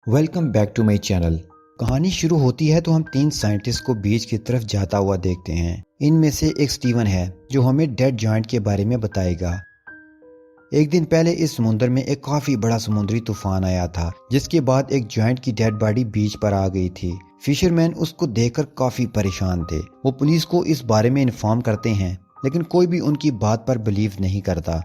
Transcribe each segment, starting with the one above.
Welcome back to my channel. कहानी शुरू होती है तो हम तीन साइंटिस्ट को बीच की तरफ जाता हुआ देखते हैं। इनमें से एक स्टीवन है जो हमें डेड जॉइंट के बारे में बताएगा। एक दिन पहले इस समुद्र में एक काफी बड़ा समुद्री तूफान आया था, जिसके बाद एक जॉइंट की डेड बॉडी बीच पर आ गई थी। फिशरमैन उसको देखकर काफी परेशान थे। वो पुलिस को इस बारे में इन्फॉर्म करते हैं, लेकिन कोई भी उनकी बात पर बिलीव नहीं करता।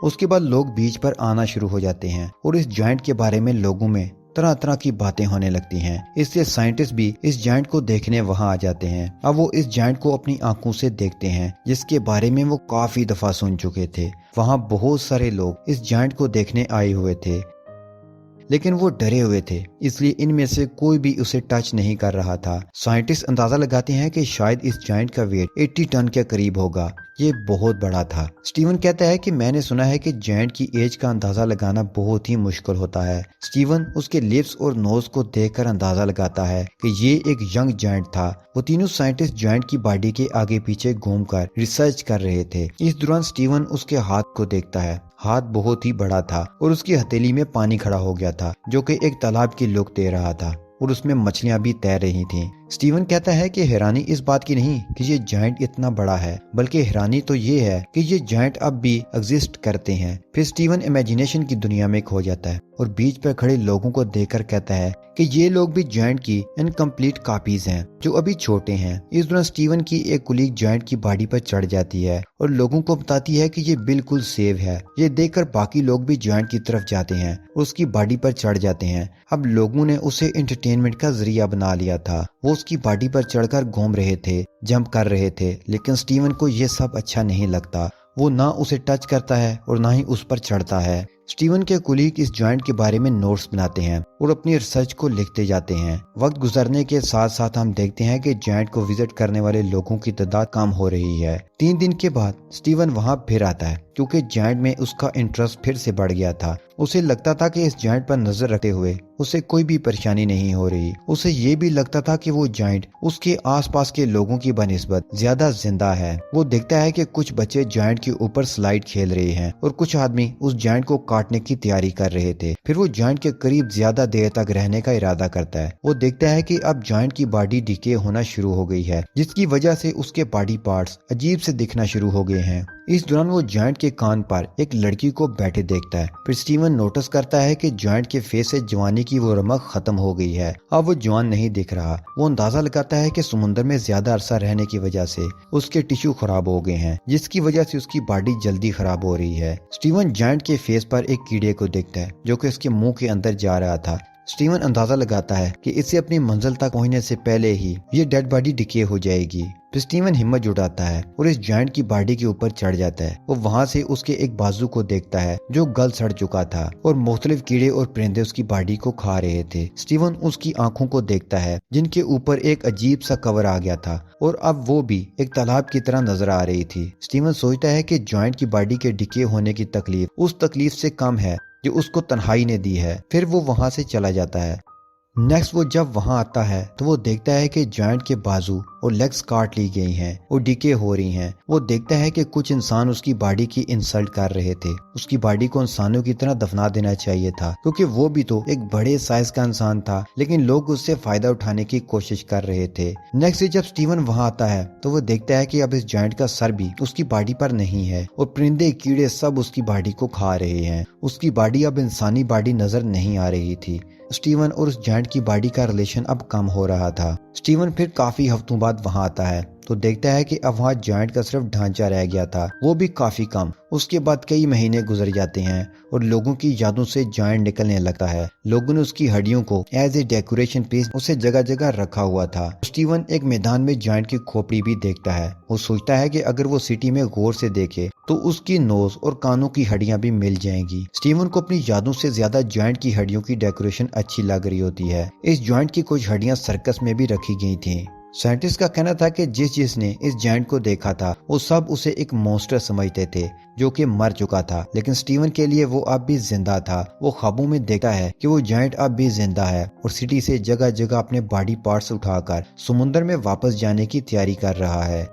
उसके बाद लोग बीच पर आना शुरू हो जाते हैं और इस जॉइंट के बारे में लोगों में तरह तरह की बातें होने लगती हैं। इससे साइंटिस्ट भी इस जॉइंट को देखने वहां आ जाते हैं। अब वो इस जॉइंट को अपनी आंखों से देखते हैं, जिसके बारे में वो काफी दफा सुन चुके थे। वहां बहुत सारे लोग इस जॉइंट को देखने आए हुए थे, लेकिन वो डरे हुए थे, इसलिए इनमें से कोई भी उसे टच नहीं कर रहा था। साइंटिस्ट अंदाजा लगाते हैं कि शायद इस जायंट का वेट 80 टन के करीब होगा। ये बहुत बड़ा था। स्टीवन कहता है कि मैंने सुना है कि जायंट की एज का अंदाजा लगाना बहुत ही मुश्किल होता है। स्टीवन उसके लिप्स और नोज को देखकर अंदाजा लगाता है कि ये एक यंग जायंट था। वो तीनों साइंटिस्ट जायंट की बॉडी के आगे पीछे घूमकर रिसर्च कर रहे थे। इस दौरान स्टीवन उसके हाथ को देखता है। हाथ बहुत ही बड़ा था और उसकी हथेली में पानी खड़ा हो गया था, जो कि एक तालाब की लुक दे रहा था और उसमें मछलियां भी तैर रही थीं। स्टीवन कहता है कि हैरानी इस बात की नहीं कि ये जायंट इतना बड़ा है, बल्कि हैरानी तो ये है कि ये जायंट अब भी एग्जिस्ट करते हैं। फिर स्टीवन इमेजिनेशन की दुनिया में खो जाता है और बीच पर खड़े लोगों को देखकर कहता है कि ये लोग भी जायंट की इनकम्प्लीट कॉपीज हैं, जो अभी छोटे हैं। इस दौरान स्टीवन की एक कुलीग जायंट की बॉडी पर चढ़ जाती है और लोगों को बताती है कि ये बिल्कुल सेफ है। ये देखकर बाकी लोग भी जायंट की तरफ जाते हैं और उसकी बॉडी पर चढ़ जाते हैं। अब लोगों ने उसे एंटरटेनमेंट का जरिया बना लिया था। वो उसकी बॉडी पर चढ़कर घूम रहे थे, जंप कर रहे थे, लेकिन स्टीवन को यह सब अच्छा नहीं लगता। वो ना उसे टच करता है और ना ही उस पर चढ़ता है। स्टीवन के कुलीग इस जॉइंट के बारे में नोट्स बनाते हैं और अपनी रिसर्च को लिखते जाते हैं। वक्त गुजरने के साथ साथ हम देखते हैं कि जॉइंट को विजिट करने वाले लोगों की तादाद कम हो रही है। 3 दिन के बाद स्टीवन वहां फिर आता है, क्योंकि जॉइंट में उसका इंटरेस्ट फिर से बढ़ गया था। उसे लगता था कि इस जॉइंट पर नजर रखते हुए उसे कोई भी परेशानी नहीं हो रही। उसे ये भी लगता था कि वो जॉइंट उसके आसपास के लोगों की बनिस्बत ज्यादा जिंदा है। वो देखता है कि कुछ बच्चे जॉइंट के ऊपर स्लाइड खेल रहे हैं और कुछ आदमी उस जॉइंट को काटने की तैयारी कर रहे थे। फिर वो जॉइंट के करीब ज्यादा देर तक रहने का इरादा करता है। वो देखता है कि अब जॉइंट की बॉडी डिके होना शुरू हो गई है, जिसकी वजह से उसके बॉडी पार्ट्स अजीब से दिखना शुरू हो गए हैं। इस दौरान वो जॉइंट के कान पर एक लड़की को बैठे देखता है। फिर स्टीवन नोटिस करता है कि जॉइंट के फेस से जवानी की वो रमक खत्म हो गई है। अब वो जवान नहीं दिख रहा। वो अंदाजा लगाता है कि समुद्र में ज्यादा अरसा रहने की वजह से उसके टिश्यू खराब हो गए हैं, जिसकी वजह से उसकी बॉडी जल्दी खराब हो रही है। स्टीवन जॉइंट के फेस पर एक कीड़े को देखता है, जो कि उसके मुंह के अंदर जा रहा था। स्टीवन अंदाजा लगाता है कि इसे अपनी मंजिल तक पहुंचने से पहले ही ये डेड बॉडी डिके हो जाएगी। फिर स्टीवन हिम्मत जुटाता है और इस जॉइंट की बॉडी के ऊपर चढ़ जाता है। वो वहां से उसके एक बाजू को देखता है जो गल सड़ चुका था और मुख्तलिफ कीड़े और परिंदे उसकी बॉडी को खा रहे थे। स्टीवन उसकी आंखों को देखता है, जिनके ऊपर एक अजीब सा कवर आ गया था और अब वो भी एक तालाब की तरह नजर आ रही थी। स्टीवन सोचता है कि जॉइंट की बॉडी के डिके होने की तकलीफ उस तकलीफ से कम है जो उसको तन्हाई ने दी है। फिर वो वहां से चला जाता है। नेक्स्ट वो जब वहां आता है तो वो देखता है कि जॉइंट के बाजू और लेग्स काट ली गई हैं और डिके हो रही हैं। वो देखता है कि कुछ इंसान उसकी बॉडी की इंसल्ट कर रहे थे। उसकी बॉडी को इंसानों की तरह दफना देना चाहिए था, क्योंकि वो भी तो एक बड़े साइज का इंसान था, लेकिन लोग उससे फायदा उठाने की कोशिश कर रहे थे। नेक्स्ट जब स्टीवन वहां आता है तो वो देखता है कि अब इस जॉइंट का सर भी उसकी बॉडी पर नहीं है और परिंदे कीड़े सब उसकी बॉडी को खा रहे हैं। उसकी बॉडी अब इंसानी बॉडी नजर नहीं आ रही थी। स्टीवन और उस जॉइंट की बॉडी का रिलेशन अब कम हो रहा था। स्टीवन फिर काफी हफ्तों बाद वहां आता है तो देखता है कि अब वहाँ जॉइंट का सिर्फ ढांचा रह गया था, वो भी काफी कम। उसके बाद कई महीने गुजर जाते हैं और लोगों की यादों से जॉइंट निकलने लगता है। लोगों ने उसकी हड्डियों को एज ए डेकोरेशन पीस उसे जगह जगह रखा हुआ था। स्टीवन एक मैदान में जॉइंट की खोपड़ी भी देखता है। वो सोचता है कि अगर वो सिटी में गौर से देखे तो उसकी नोज और कानों की हड्डियां भी मिल जाएंगी। स्टीवन को अपनी यादों से ज्यादा जॉइंट की हड्डियों की डेकोरेशन अच्छी लग रही होती है। इस जॉइंट की कुछ हड्डियां सर्कस में भी रखी गई थी। साइंटिस्ट का कहना था कि जिसने इस जॉइंट को देखा था वो सब उसे एक मॉन्स्टर समझते थे, जो कि मर चुका था, लेकिन स्टीवन के लिए वो अब भी जिंदा था। वो ख्वाबों में देखा है कि वो जॉइंट अब भी जिंदा है और सिटी से जगह जगह अपने बॉडी पार्ट्स उठाकर समुद्र में वापस जाने की तैयारी कर रहा है।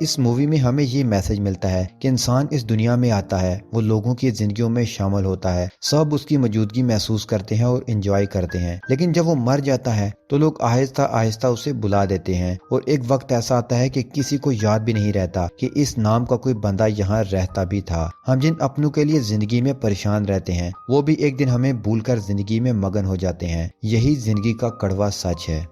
इस मूवी में हमें ये मैसेज मिलता है कि इंसान इस दुनिया में आता है, वो लोगों की जिंदगियों में शामिल होता है, सब उसकी मौजूदगी महसूस करते हैं और एंजॉय करते हैं, लेकिन जब वो मर जाता है तो लोग आहिस्ता आहिस्ता उसे बुला देते हैं और एक वक्त ऐसा आता है कि किसी को याद भी नहीं रहता कि इस नाम का कोई बंदा यहाँ रहता भी था। हम जिन अपनों के लिए जिंदगी में परेशान रहते हैं वो भी एक दिन हमें भूलकर जिंदगी में मगन हो जाते हैं। यही जिंदगी का कड़वा सच है।